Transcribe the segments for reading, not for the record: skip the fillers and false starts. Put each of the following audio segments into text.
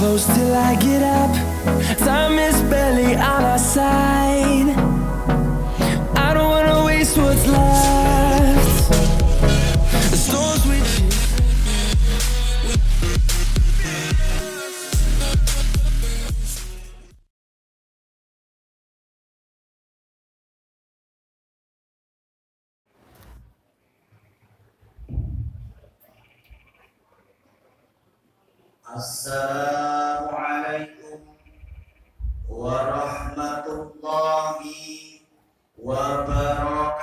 close till I get up. Time is barely on our side. I don't wanna waste what's left. The storms we Assalamualaikum warahmatullahi wabarakatuh.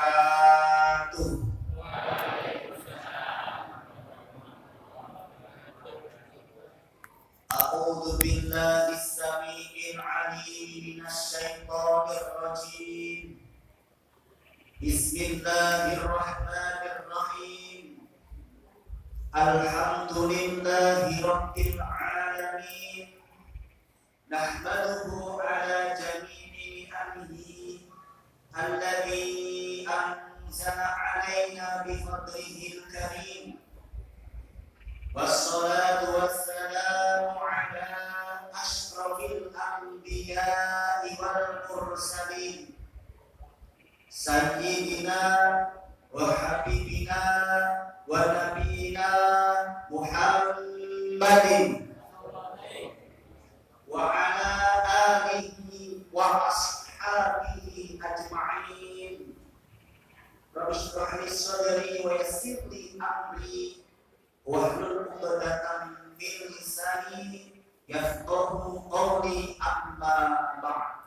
A'udzu billahi samii'il 'aliim minasy syaithaanir rajiim. Bismillahirrahmanirrahim. Alhamdulillahi rabbil alamin. Nahmaduhu ala jami'i ni'amihi alladhi anzala alaina bifadlihil karim. Wassalatu wassalamu ala ashrafil anbiya'i wal mursalin sayyidina wa habibina wa nabiyina Muhammadin wa ala alihi wa ashabihi ajma'in. Rabbi shrah li sadri wa yassir li amri wahlul 'uqdatam min lisani yafqahu qawli, amma ba'd.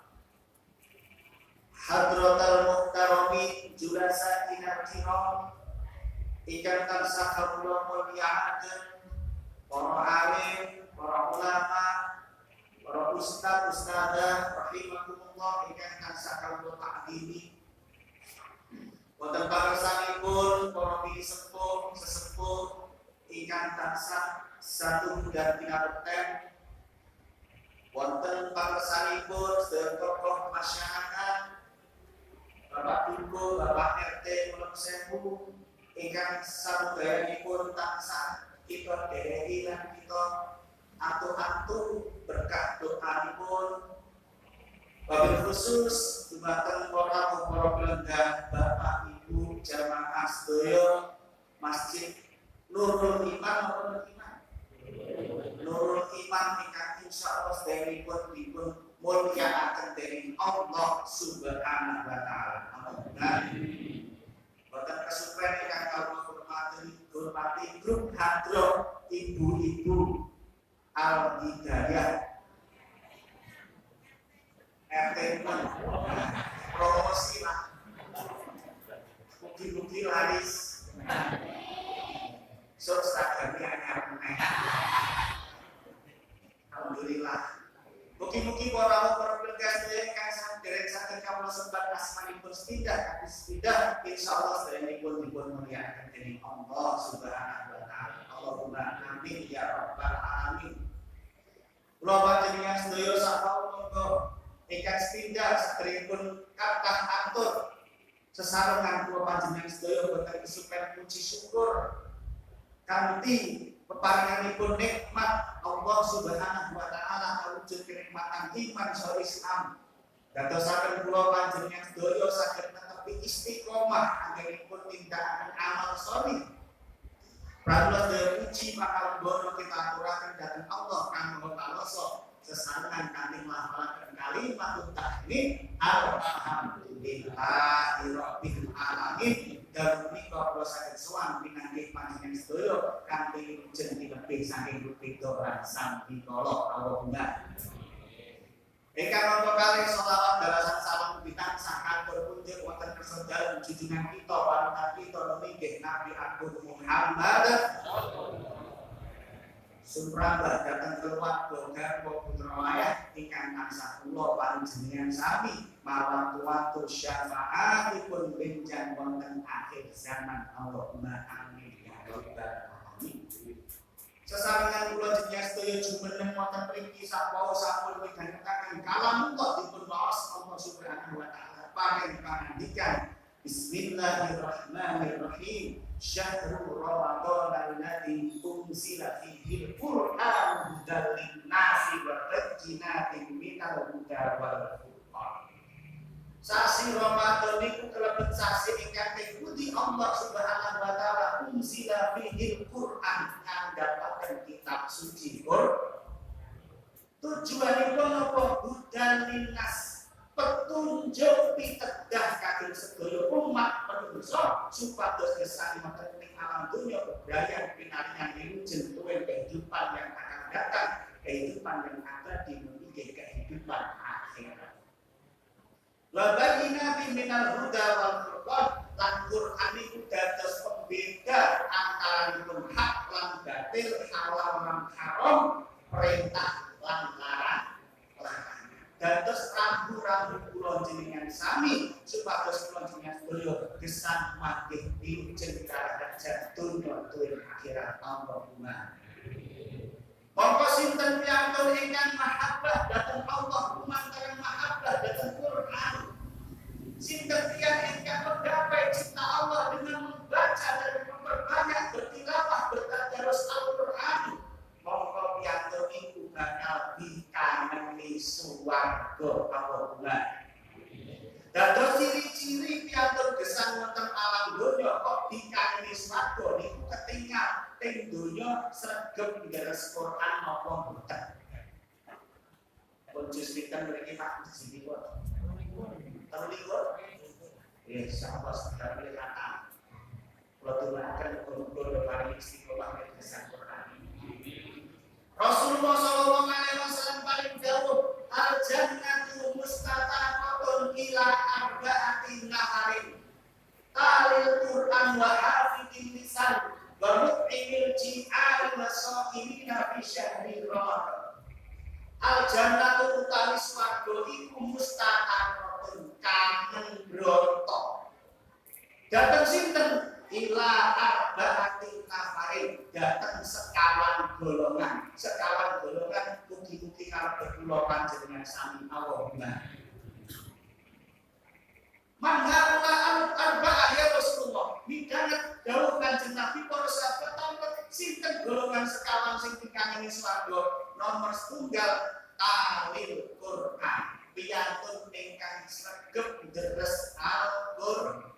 Hadratal muhtaramin julasatina kiram, ikan tansah kawula mulyakaken para alim, para ulama, para ustadzah rahimakumullah, ikan tansah kawula ta'dimi. Wonten pakersanipun para bini sepuh sesepuh ikan tansah satu dan pinabekten. Wonten pakersanipun sedaya tokoh masyarakat, Bapak Duko, Bapak RT Kulon Sewu, ingkang samudayanipun tansah kita dereki lan kita atu-atu berkah doanipun. Wabil khusus dumateng para penggah Bapak Ibu jamaah sedaya Masjid Nurul Iman, Nurul Iman ingkang insyaallah sedherekipun dipun mulyakaken dening Allah Subhanahu wa taala. Amin. Boten kesupen ingkang kawula hormati grup hadroh ibu-ibu Al Hidayah RT promosi lah. Mugi-mugi laris. Subscribe anyar meneh. Alhamdulillah. Mugi-mugi para penggah ingkang sadherek saged kawula sebat asmanipun sepidah insyaallah sedherekipun dipun mulyakaken dening Allah Subhanahu wa taala. Allahumma amin ya rabbal alamin. Kula panjenengan sedaya sapamunga ingkang sepidah sedherekipun kathah atur sesarengan kula panjenengan sedaya boten kesupen puji syukur kanthi peparinganipun nikmat Allah Subhanahu wa taala kawujud kenikmatan iman saha Islam. Dadosaken kula panjenengan sedaya saged netepi istiqomah anggenipun nindakaken amal sholih. Pramila sedaya puji pakalembana kita aturaken dhateng Allah kang Maha Pangasa sesarengan kanthi nglafalaken kalimat tahmid alhamdulillahi rabbil alamin. Dan menika kula saged sowan pinanggih panjenengan sedaya kanthi jeneng lebih saking pito lan sami kala Allahumma. Ingkang napa kalih selawat dalasan salam pitansah kantor punjul wonten kersa dalem junjungan kita panutan kita nggih Nabi Agung Muhammad Sumpah datang keluarga garwa putra wayah ingkang tansah kula panjenengan sami mawan tuwatu syafaatipun benjang wonten akhir zaman. Allahumma amin ya rabbal alamin. Sesarengan kula jenengan sedaya jumeneng wonten mriki sampun midhangetaken kalamullah dipun waos Allah Subhanahu wa taala paring pangandikan Bismillahirrahmanirrahim. Syahrul Ramadan alladzi unzila fihi al-Qur'an hudan lin-nasi wa bayyinatin minal huda wal furqan. Sasi Ramadan niku kelebet sasi ingkang dipuji Allah Subhanahu wa taala unzila fihi al-Qur'an ngandhapaken kitab suci Qur'an. Tujuanipun apa? Hudan lin-nas, petunjuk pitedah kagem sedaya umat manusa supados gesangipun ing alam dunya kedayan pinaringan ilmu tuwin kehidupan yang akan datang, kehidupan yang abadi menuju kehidupan akhirat. Wa bayyinatin minal huda wal furqan, lan Qur'an iku dados pembeda antaranipun hak lan batil, halal lan haram, perintah lan larang. Dados rambu-rambu kula jenengan sami supados kula jenengan sedaya gesang manggih wilujeng karajaan dunya tuwin akhirat. Allahumma monggo sinten piyantun ingkang mahabbah dhateng Allah lumantar mahabbah dhateng Quran, sinten tiyang ingkang menggapai cinta Allah dengan membaca dan memperbanyak bertilawah bertadarus Al-Qur'an, monggo piyantun iku bakal dikaneni swarga. Allahumma dados ciri-ciri piyantun gesang wonten alam donya kok dikaneni swarga niku ketingal ing donya sregep nggares Quran napa mboten. Pun jus pinten mriki Pak sini kok. Terlihat insyaallah sedaya kelihatan. Kula turunaken muga-muga paring istiqomah ing gesang Quran. Rasulullah sallallahu alaihi wasallam paling dawuh al-jannatu mustataqatun ila arba'atin naharin talil Qur'an wa hafidil lisan wa mut'imil ji'al wa sha'imina fi syahri Ramadan. Al-jannatu utawi swarga iku mustataqatun kangen bronto dateng sinten ila arba'atin naharin, dateng sekawan golongan. Sekawan golongan mugi-mugi kalebet kula panjenengan sami. Allahumma manhaula arba'ah ya Rasulullah. Midanget dawuh Kanjeng Nabi para sahabat tampet sinten golongan sekawan sing dikangeni swarga. Nomor setunggal talil Qur'an, piyantun ingkang sregep deres Al-Qur'an.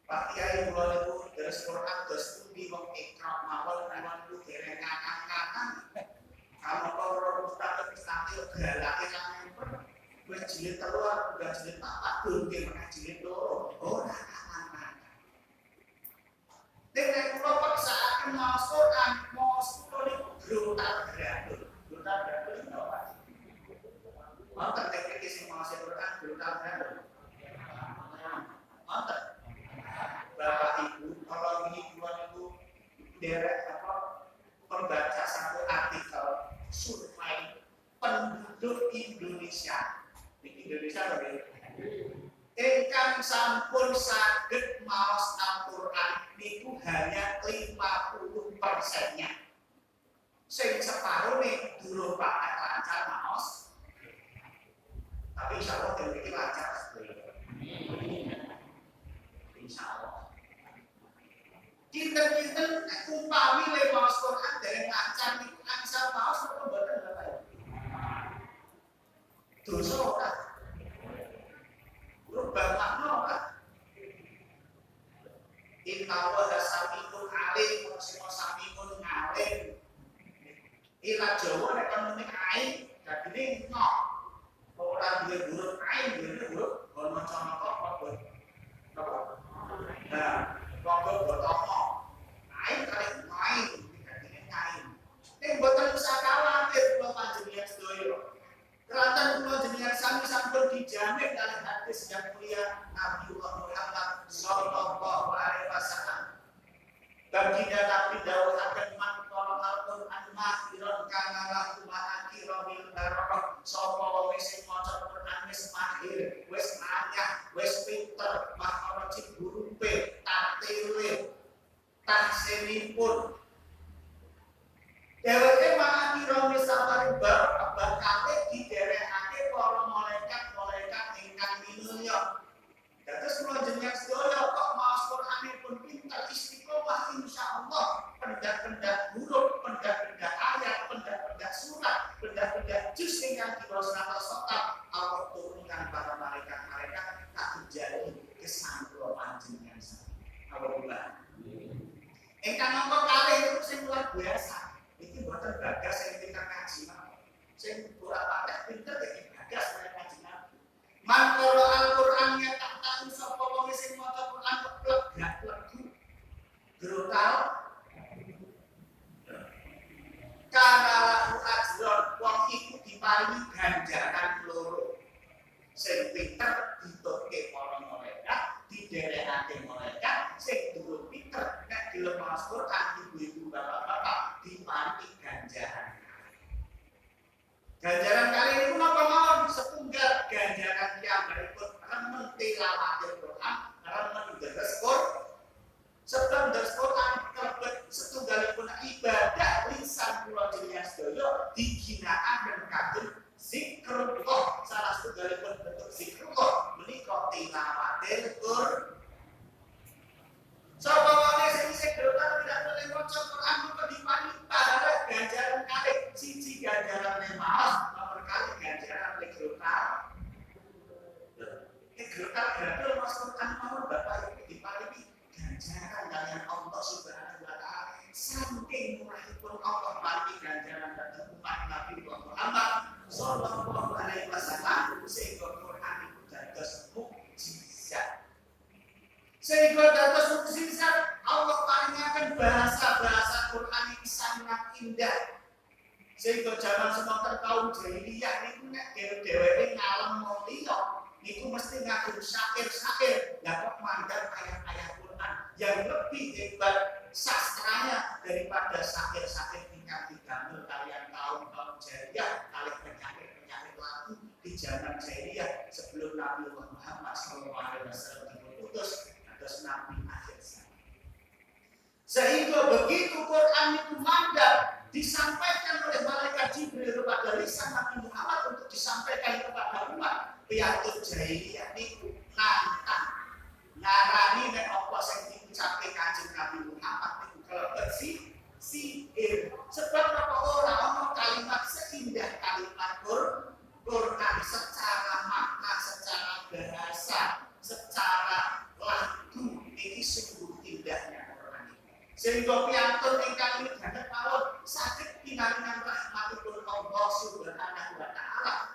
Pak Kiai kula niku deres Quran dos pundi wong ikra mawon mawon niku dereng kakang-kakang. Kalau para ustaz istatil galake sampeyan wis jilid 3 udah jilid 4 durung meneh jilid 2. Ora kakang-kakang. Nek kula paksaaken maos Quran, maos kula niku grotal-grandul. Grotal-grandul iki napa? Wonten teknik sing maos Quran grotal-grandul. Wonten Bapak Ibu, kalau ini keluar itu derek pembaca satu artikel survei penduduk Indonesia. Di Indonesia bagaimana? Ingkang sampun saged maos Al-Qur'an niku hanya 50%-nya. Sing separuh nih durung pakai lancar maos. Tapi insyaallah dhewe lancar sedaya. Insyaallah. Kinten-kinten umpami le maos Quran dereng lancar niku angsal maos kok mboten Bapak. Dosa ora. Rubah makna ora. Inna wa sami'un alim, sing sami'un alim. Ila Jawa nek kan muni ain, dadine no. Ora duwe huruf ain, duwe huruf ono canaka apa. Napa? Nah, monggo botomo. Ain kali main, dadine kain. Ning boten usah khawatir kula panjenengan sedaya. Kelantan kula jenengan sami sampun dijamin kalih hadis yang mulia Nabi Muhammad sallallahu alaihi wasallam. Baginda Nabi dawuhaken man qala al-Qur'an mahiron kana lahu ma'akira bil barakah. Sapa wong sing maca Qur'an wis mahir, wis anyah, wis pinter, makharaj hurufe, tartile, tahsinipun. Dheweke ma'akira misapare barakah bakale diderekake para malaikat-malaikat ingkang minulya. Dados kula jenengan sedaya kok maos Qur'anipun atau sokap Allah turunkan para malaikat tak terjadi kesanggup panjenengan Alhamdulillah. Engkang mongko kalih itu sing luar biasa. Iki mboten bagas sing pinter ngaji mawon. Sing ora patek pinter iki bagas sing ngaji mawon. Man qara al-Qur'an ya tak tahu sapa wong sing maca Qur'an keplek gak legu. Grotal kana lahu ajron wong iku diparingi ganjaran loro. Sing pinter ditokke para malaikat, diderekake malaikat, sing durung pinter nek dilepas Quran ibu-ibu bapak-bapak diparingi ganjaran. Ganjaran kali ini napa mawon setunggal ganjaran piyambakipun remen tilawatil Quran, remen deres Quran. Sebab deres Quran kalebet setunggalipun ibadah lisan kula jenengan sedaya diginakaken kagem zikrullah. Salah setunggalipun bentuk zikrullah menika tilawatil Quran. Sapa wae sing sedotan tidak boleh maca Quran maka diparingi pahala ganjaran kalih siji ganjaran maaf, nomor kali ganjaran legrotal. Legrotal gadul Mas Quran mawon Bapak Ibu diparingi ganjaran kalian Allah Subhanahu wa taala. Saking murahipun Allah paringi ganjaran dhateng umat Nabi Muhammad sallallahu alaihi wasallam sehingga Quran iku dados mukjizat. Sehingga dados mukjizat Allah paringaken bahasa-bahasa Quran iki sangat indah. Sehingga zaman semonten kaum jahiliyah niku nek dheweke ngalem mulya niku mesti ngatur syair-syair, lah kok mandang ayat-ayat Quran yang lebih hebat sastranya daripada syair-syair ingkang didamel kalian kaum jahiliyah kali penyakit-penyakit lagu di zaman jahiliyah sebelum Nabi Muhammad SAW diutus atas Nabi akhir zaman. Sehingga begitu Quran itu mandap disampaikan oleh malaikat Jibril kepada lisan Nabi Muhammad untuk disampaikan kepada umat piantun jahiliyah niku nantang ngarani nek apa sing diucapke Kanjeng Nabi Muhammad niku kalebet sihir. Sebab apa ora ana kalimat seindah kalimat Quran secara makna, secara bahasa, secara lagu iki sungguh indahnya Quran. Sehingga piantun ingkang midhanget mawon saged pinaringan rahmatipun Allah Subhanahu wa taala.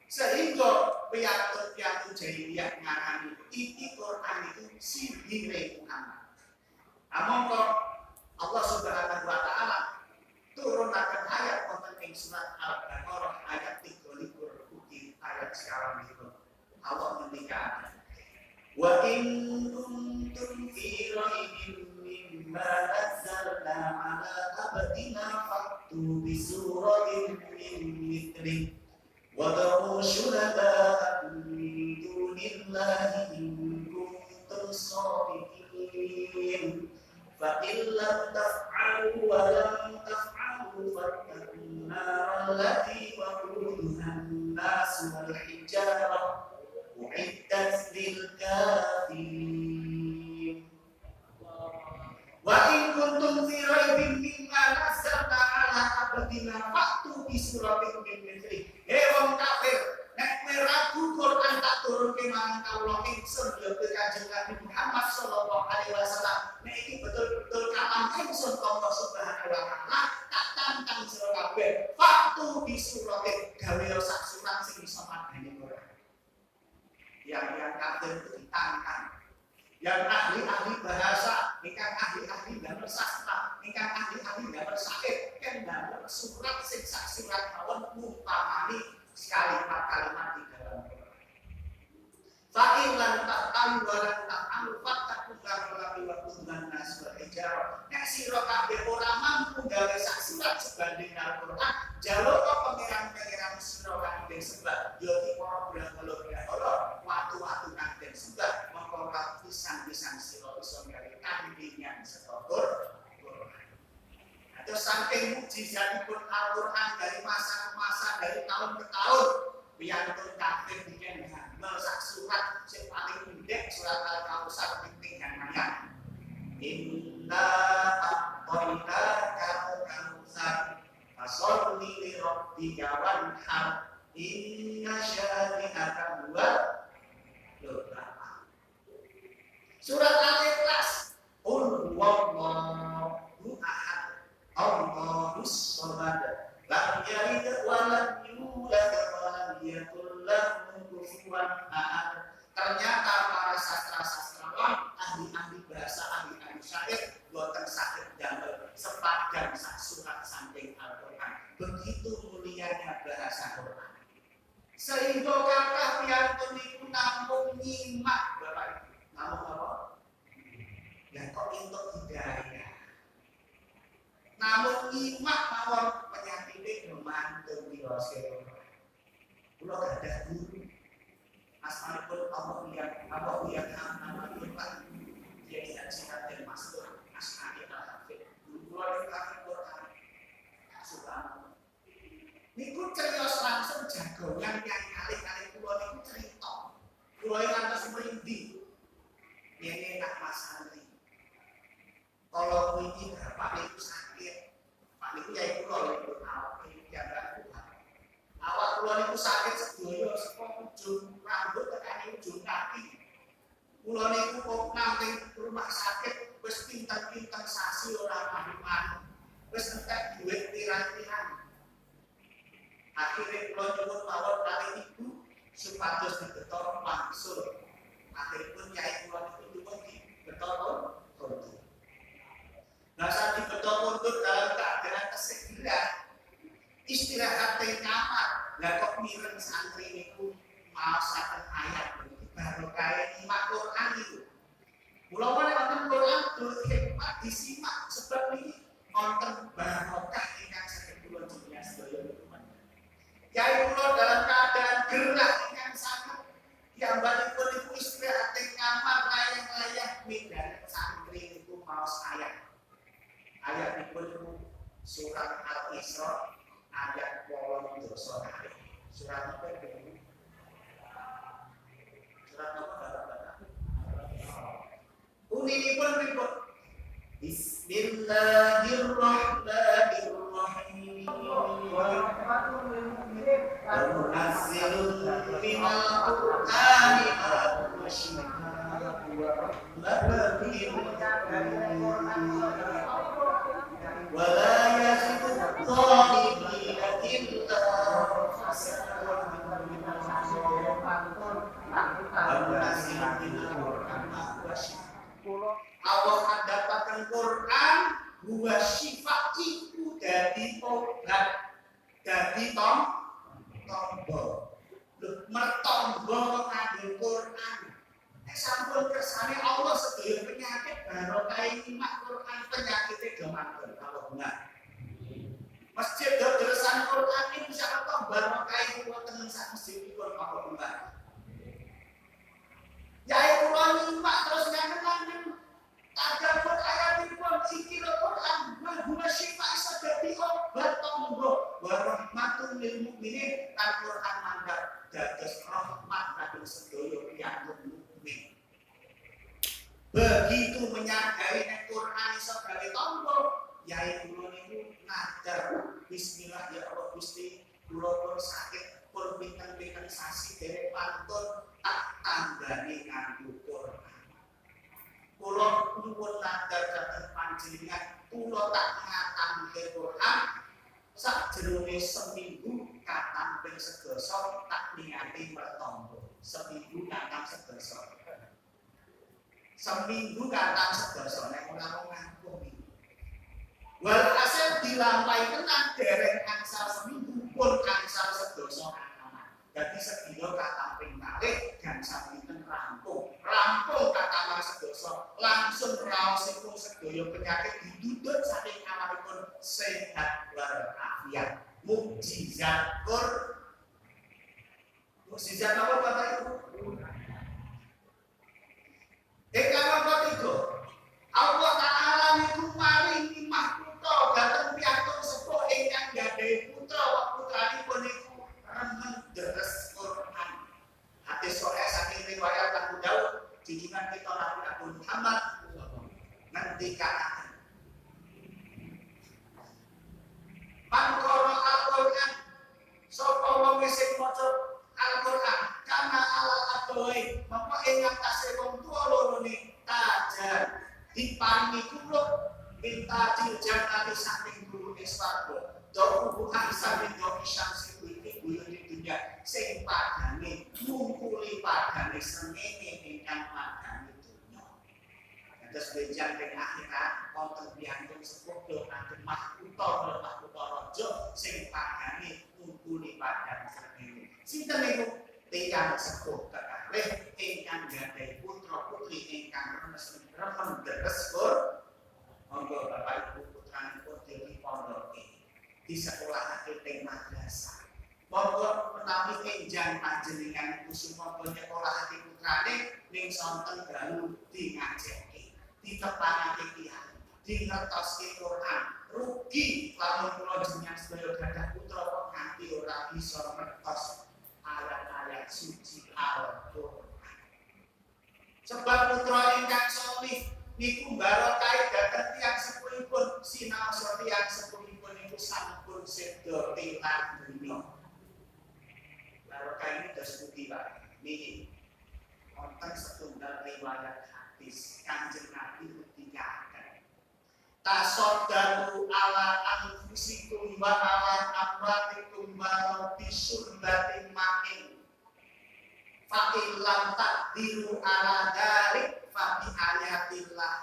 Sehingga piantun-piantun jahiliyah ngarani iki Quran itu sihire Muhammad. Amangka Allah Subhanahu wa taala turunaken ayat wonten ing surat Al-Baqarah ayat 33 ugi ayat sekarang itu. Allah ngendika, "Wa in kuntum fi raibin mimma nazzalna 'ala abdina fa'tu bi suratin min mithlihi wad'u syuhada'akum min dunillahi in kuntum shadiqin fa in lam taf'alu wa lam taf'alu fattaqun nar allati waquduha an-nas wal hijarah u'iddat lil kafirin." Wa in kuntum fi raibin mimma nazzalna 'ala abdina fa'tu bi suratin min mithlihi. Wong kafir, nek kowe ragu Quran tak turunke marang kawula ingsun ya Kanjeng Nabi Muhammad sallallahu alaihi wasallam. Nek iki betul-betul kalam ingsun Allah Subhanahu wa taala, tak tantang sira kabeh. Faktu bi suratin gawe sak surat sing iso madani Quran. Yang kafir itu ditantang. Yang ahli-ahli bahasa, ingkang ahli-ahli gambar sastra, ingkang ahli-ahli gambar syair, kan gambar surat sing sak surat mawon umpamani kalimat-kalimat di dalam Quran. Fa'in lan ta'alu wa lan ta'alu fattaqun narallati wa qudman nas wal hijarah. Nek sira kabeh ora mampu gawe sak surat sebanding Al-Qur'an, jaluk pangeran-pangeran sira kabeh sebab ya iki para brahmana watu-watu kang den sebab mongko pisan-pisan sira iso gawe tandingan setor Quran. Terus saking mukjizatipun Al-Qur'an dari masa ke masa, dari tahun ke tahun, piantun kafir bikin ngambil sak surat sing paling pendek surat Al-Kautsar penting kan ayat. Inna a'tainaka al-kautsar fasholli li rabbika wanhar Inna syani'aka huwal abtar. Surat Al-Ikhlas. Qul huwallahu ahad. Allahus samad. Lam yalid wa lam yulad wa lam yakul lahu kufuwan ahad. Ternyata para sastra-sastrawan, ahli-ahli bahasa, ahli-ahli syair, boten saged damel sepadan sak surat saking Al-Qur'an. Begitu mulianya bahasa Quran. Sehingga kathah piyantun niku namung nyimak Bapak Ibu. Namung apa? Ya kok entuk hidayah. Namun nyimak mawon penyakite mantun dirose. Kula gadah guru. Asmanipun Allah lihat nama-nama Pak. Dia tidak singkat dan masuk asmani al-hafid. Guru kula di Quran. Subhanallah. Niku cerita langsung jagongan yang kali-kali kula niku cerita. Kula ngantos merinding. Ngene nak Mas Andri. Kalau wingi bapak niku sakit. Pak niku yai kula niku awak piyambak Tuhan. Awak kula niku sakit sedaya saka ujung rambut tekan ujung kaki. Kula niku kok nang rumah sakit wis pinten-pinten sasi ora mari-mari. Wis entek duit pirang-pirang. Akhirnya kula nyuwun mawon kali ibu supados dibeto mangsul. Akhiripun yai kula niku nyuwun dibeto kondur. Nah saat dibeto kondur dalam keadaan kesegiran, istirahat di kamar. Lah kok mireng santri niku maosaken ayat baru kaya nyimak Quran itu. Mula-mula wonten Quran tur hikmah disimak sebab niki wonten barokah ingkang saged kula jenengan sedaya teman. Yai kula dalam keadaan gerah ingkang sanget piyambakipun niku istirahat di kamar layang-layang midhanget santri niku maos ayat. Ayatipun niku surat Al-Isra ayat 8. Surat apa itu? Surat apa Bapak-bapak? Uninipun ribut. Bismillahirrahmanirrahim. Wa-nunazzilul minal Qur'ani ma huwa shifaa'un wa la yazidu adh-dhalimina illa Allah mendapatkan Quran huwa syifa iku dadi obat dadi tombo mertombo nganggo Quran sampun kersane Allah sedaya penyakit barokah nyimak Quran penyakite gamanten Allah benar masjid dodosan Quran iki insyaallah barokah iku wonten sak masjid pun Allah benar yai kula nyimak terus ngangen-ngangen tadabbur ayatipun iki Quran wa syifa isa dadi obat tombo wa rahmatun lil mukminin Al-Qur'an mangkat dados rahmat kagem sedaya piyantun mukmin. Begitu menyadari nek Quran iso gawe tombo, yai kula niku ngadar bismillah ya Allah Gusti, kula pun sakit pun pinten-pinten sasi derek pantun tak tanggani nganggo Quran. Kula nyuwun ngadar dhateng panjenengan, kula tak ngatamke Quran sakjroning seminggu katam ping sedasa tak niati mertombo. Seminggu katam sedasa. Seminggu katam sedasa nek ora nganggo iki. Walhasil dilampahi tenan dereng angsal seminggu pun angsal sedasa kataman. Dadi sedina katam ping kalih gangsal pinten rampung. Rampung kataman sedasa langsung raosipun sedaya penyakit didudut saking amalipun sehat walafiat. Mukjizat mukjizat apa Bapak Ibu? Ingkang nomor 3. Allah Ta'ala niku maringi mahkota dhateng piyantun sepuh ingkang gadhahi putra wa putranipun niku remen deres Quran. Hadis sahih saking riwayat Abu Daud junjungan kita Nabi Abu Muhammad ngendikaken Man qara al-Qur'an sapa wong sing maca ini ngumpuli padane srengenge ingkang padane dunya. Terus benjang ing akhirat wonten piyantun sepuh kagem mahkota raja sing padane ngumpuli padane srengenge. Sinten niku tiyang sepuh kekalih ingkang gadhahi putra putri ingkang remen deres pur monggo Bapak Ibu putranipun dipondoki di sekolahake teng madrasah. Monggo menawi enjang panjenengan iku sumangga nyekolahake putrane ning sonten dalu di ngajeki ditepangake kiai dingertoske Quran rugi lamun kula jenengan sedaya gadah putra kok nganti ora bisa ngertos ayat-ayat suci Al-Qur'an. Sebab putra ingkang salih niku barokah dhateng tiyang sepuhipun sinaosa tiyang sepuhipun niku sampun seda tilar dunya. Barokah ini dos pundi Pak? Niki wonten setunggal riwayat hadis Kanjeng Nabi ngendikaken tasaddaru ala anfusikum wa ala amwatikum wa bisurbatin ma'in fa illam taqdiru ala dzalik fa bi ayatillah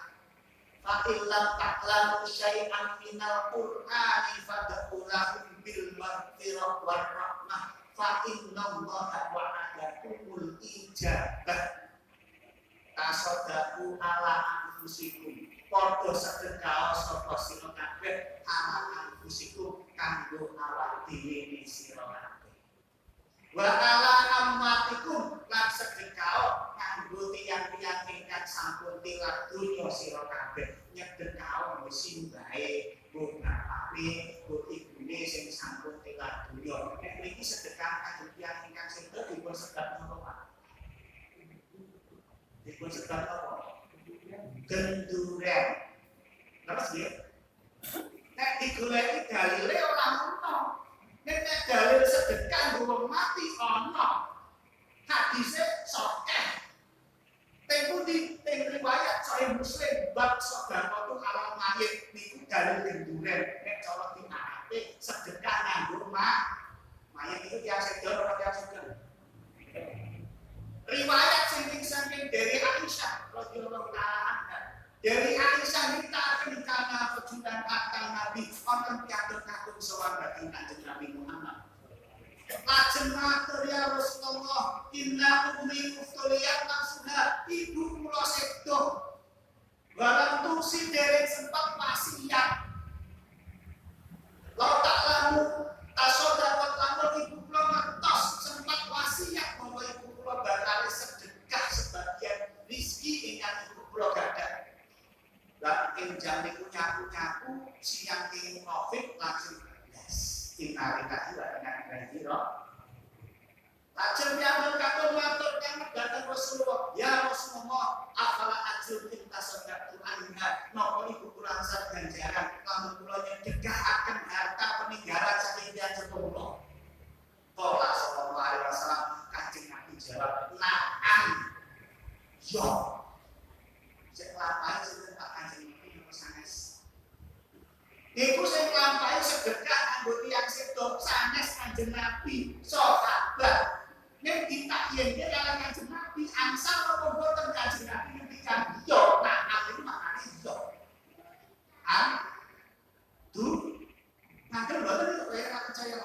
fa illam taqlamu syai'an minal qur'ani fad'ulahu bil maghfirah war rahmah fa innallaha wa'adakumul ijabah. Tasaddaru ala anfusikum padha sedekah sapa sira kabeh ala anfusikum kanggo awak dhewe sira kabeh. Wa ala ammatikum lan sedekah kanggo tiyang-tiyang ingkang sampun tilar donya sira kabeh. Nyedekah nggo simbahe, nggo bapake, nggo ibune sing sampun tilar donya. Nek niki sedekah kanggo tiyang ingkang sedo dipun sedekah napa Pak? Dipun sedekah apa? Genduren. Terus nggih. Nek digoleki dalile ora ono. Nek dalil sedekah nggo mati ana. Hadise sokeh. Teng riwayat Sahih Muslim bab sedekah ala mayit niku dalil genduren. Nek cara dinarake sedekah nganggo mayit itu tiyang sedo ora tiyang sugeng. Riwayat saking dari Aisyah radhiyallahu anha. Dari Aisyah nikahaken kana kejutan akal Nabi wonten piantun kakung sowan dhateng Kanjeng Nabi Muhammad. Lajeng matur ya Rasulullah, inna ummi uftuliyat nafsuha, ibu kula sedo. Walam tusi dereng sempat wasiat. Lalu tak lamu tasodawat lamun ibu kula ngertos sempat wasiat bahwa ibu kula bakal sedekah sebagian rizki ingkang ibu kula gadah. Lan enjang niku nyaku-nyaku siang ing Covid langsung belas. Dinarikake dengan kira. Lajeng piyambak kakung matur kang dhateng Rasulullah, ya Rasulullah, afala ajrun kita sedekah anha. Napa ibu kula ansar ganjaran lamun kula nyedekahaken harta peninggalan saking tiyang sepuh kula. Qala sallallahu alaihi wasallam Kanjeng Nabi jawab, "Na'am." Yo. Sing lampahi sinten Pak Kanjeng Nabi niku sanes. Iku sing lampahi sedekah kanggo tiyang sedo sanes Kanjeng Nabi sahabat. Nek ditakyene kalian Kanjeng Nabi angsal apa boten Kanjeng Nabi ngendikan yo, na'am iki maknane yo. Nanti boten kok ora percaya.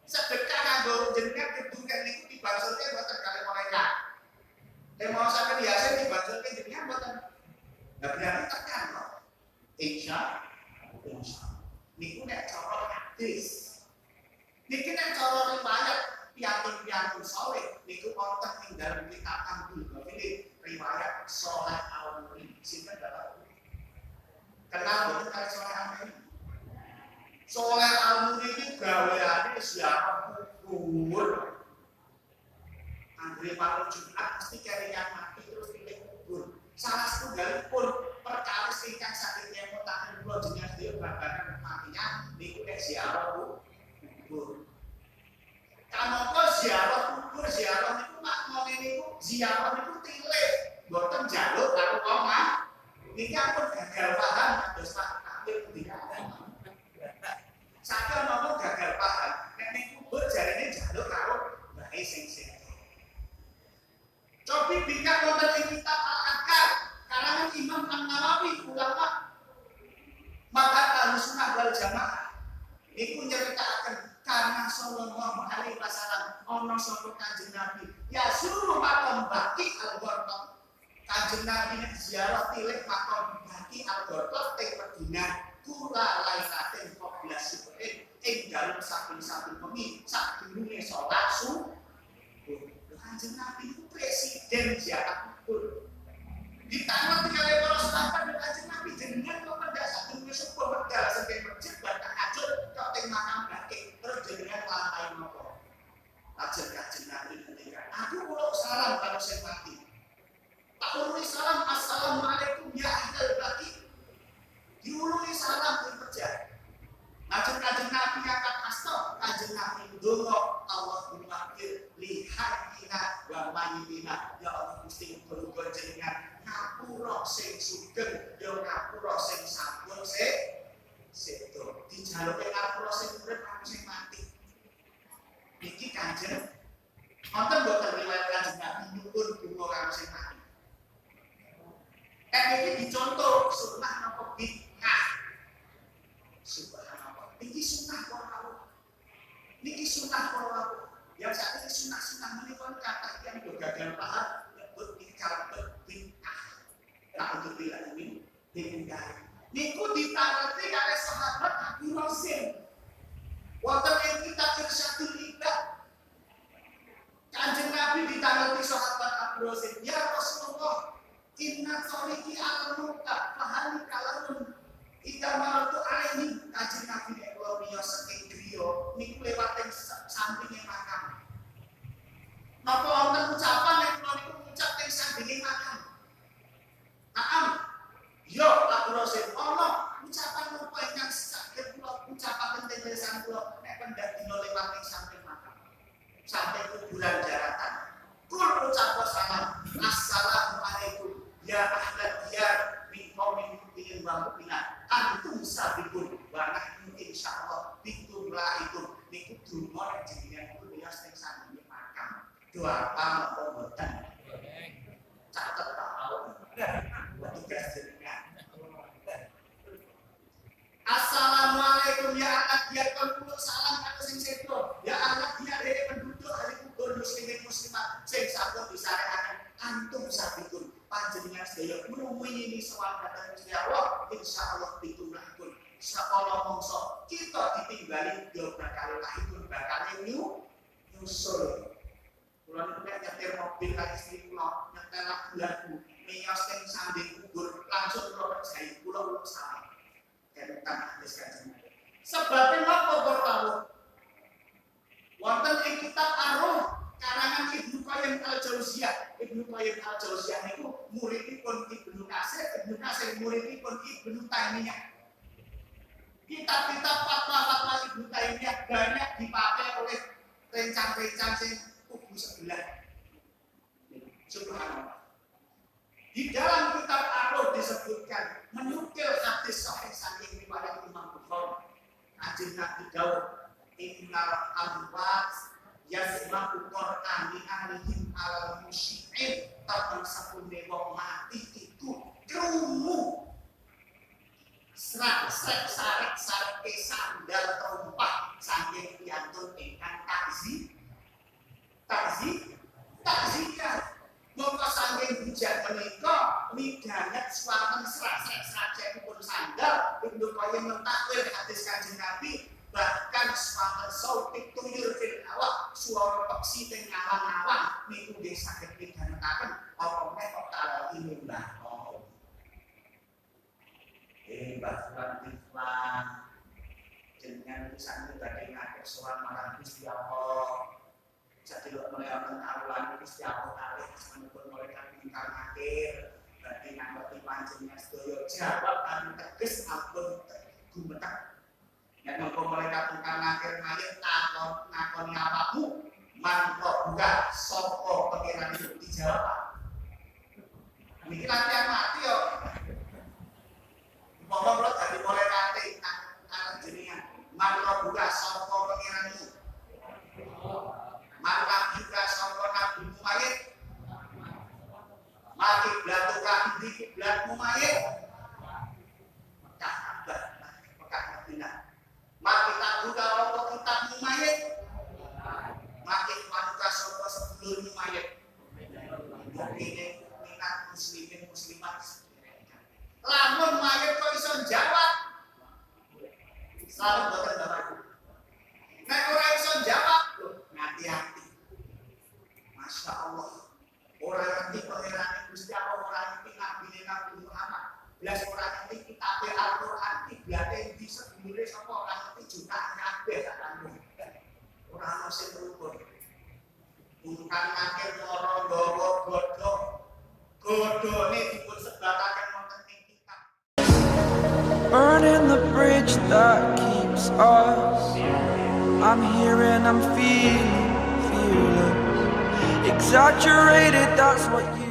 Sedekah kanggo jenengan kedudukan niku dibaculke boten kali malaikat. Nek mau sampe biasa dibaculke jenengan boten. Lah berarti tekan kok. Insya niku nek cara hadis. Niki nek cara riwayat piantun-piantun saleh niku wonten ing dalem kitab Abdul Ghafir riwayat Saleh Al-Murri. Sinten Bapak? Kenal boten kali Saleh Al-Murri? Saleh Al-Murri iki gaweane ziarah kubur. Anggere Pak Jumat mesti keringan mati terus pilih kubur. Salah setunggalipun perkawis ingkang saking nyemotaken kula jenengan sedaya babagan matinya niku nek ziarah kubur. Kanapa ziarah kubur ziarah niku maknane niku ziarah niku tilih mboten njaluk karo wong mah. Niki ampun gagal paham kados Pak Kapil ngendikaken. Sakjane napa gagal paham nek ning kubur jarine njaluk karo Mbah sallallahu alaihi wasallam ana sapa Kanjeng Nabi ya suruh makam baki al-Gharqad. Kanjeng Nabi nek ziarah tilik makam baki al-Gharqad teng Madinah kula lailatin qabla subuhin ing dalem saben-saben wengi sadurunge salat subuh. Kanjeng Nabi itu presiden ziarah kubur. Ditangani kali para sahabat dan Kanjeng Nabi jenengan kok pendak sadurunge subuh medal sampai masjid bakal ajur kok teng makam baki terus jenengan lampahi napa? Ajeng Kanjeng Nabi ngendikan, aku kula salam karo sing mati. Tak ulungi salam assalamualaikum ya ahlal baki. Diulungi salam ing pejabat. Ajeng Kanjeng Nabi angkat asta, Kanjeng Nabi ndonga Allah muwakil lihaina wa mayyitina. Ya Allah Gusti kula jenengan ngapura sing sugeng, ya ngapura sing sampun sedo. Dijaluke ngapura sing urip lan sing mati. Iki Kanjeng wonten boten riwayat Kanjeng Nabi nyuwun donga karo sing mati. Iki dicontoh sunah napa bid'ah. Subhanallah. Niki sunah para. Niki sunah para. Yang saat ini sunah-sunah menika kata yang gagal paham nyebut dicabut bid'ah. Nah untuk bila ini dihindari. Niku ditarati oleh sahabat Abu Rasim. Wonten ing kitab Irsyadul Ibad. Kanjeng Nabi ditarati sahabat Abu Rasim, ya Rasulullah, inna tariqi al-muqta fahali kalamun ida maratu alaihi. Kanjeng Nabi nek kula miyos saking griya niku lewat ing sampinge makam. Napa wonten ucapan nek kula niku ngucap ing sampinge makam? Naam. Yo Abu Rasim, ana ucapan napa ingkang saged kula ucapaken teng lisan kula nek pendak dina lewat ing samping makam. Sampai kuburan jaratan. Kul ucap salam. Assalamualaikum ya ahlan diyar min qaumin mu'minin wa mu'minat. Antum sabiqun wa nahnu insyaallah bikum la'ikum. Niku donga nek jenengan kudu miyos teng samping makam. Doa apa napa mboten? Catet tak tau. Tugas jenengan. Assalamualaikum ya anak diyar kon salam karo sing sedo. Ya anak diyar penduduk ahli kubur muslimin muslimat sing sampun disareaken antum sabikun panjenengan sedaya menuwi ini sowan dhateng Gusti Allah insyaallah pitulahipun sakala mangsa kita ditinggali yo bakal lahipun bakal nyusul. Kula niku nek nyetir mobil kali istri kula nyetel lagu miyos teng sanding kubur langsung kula percaya kula salah. Tentang hadis Kanjeng Nabi. Sebabnya apa bertamu? Wonten ing kitab Ar-Ruh karangan Ibnu Qayyim al-Jauziyah. Ibnu Qayyim al-Jauziyah niku muridipun Ibnu Katsir, Ibnu Katsir muridipun Ibnu Taimiyah. Kitab-kitab fatwa-fatwa Ibnu Taimiyah banyak dipakai oleh rencang-rencang sing kubu sebelah. Subhanallah. Di dalam kitab Ar-Ruh disebutkan menukil hadis sahih saking riwayat Imam Bukhari. Kanjeng Nabi dawuh, "Innal amwat yasma'u Qur'ani alihim alal musyi'in." Taman sapune wong mati itu krungu srak-srak sarek-sarek sandal tumpah saking piantun ingkang takziyah. Mongko saking bijak menika midanget swanten serak-serak pun sandal Ibnu Qayyim mentakwil hadis Kanjeng Nabi bahkan swanten sautik tuyul fil awak suara peksi teng awan-awan niku nggih saged midanetaken apa nek kok kala ini Mbah. Baturan iklan jenengan pisan badhe ngatur sowan marang Gusti Allah. Jadi lo melakukan aluan Gusti Allah kalih menurut mereka bintang akhir berarti nangkoti panjenengan sedaya jawab anu tegas ampun gumetek nek mengko mereka tukang akhir mayit takon ngakoni apamu mangko buka sapa pengiran itu dijawab niki latihan mati yo umpama dadi malaikat anak jenengan mangko buka sapa pengiran itu maka juga sangka nabi mayit mati blatu kaki kiblatmu mayit Mekah Madinah mati tak buka rokok kitabmu mayit Lamun mayit kok iso jawab. Selalu boten Bapak. Nek ora iso jawab, lho, hati-hati. Masya Allah. Orang ngerti pengerane Gusti Allah, orang ngerti Nabi Nabi Muhammad. Belas orang ngerti kitab Al-Qur'an, iblate di sedulure sapa orang ngerti jutaan kabeh sakjane. Ora ono sing rukun. Bukan akhir loro nggawa godhong. Godhone dipun sebataken wonten ing kitab. Burning the bridge that keeps us. I'm here and I'm feeling fearless. Exaggerated, that's what you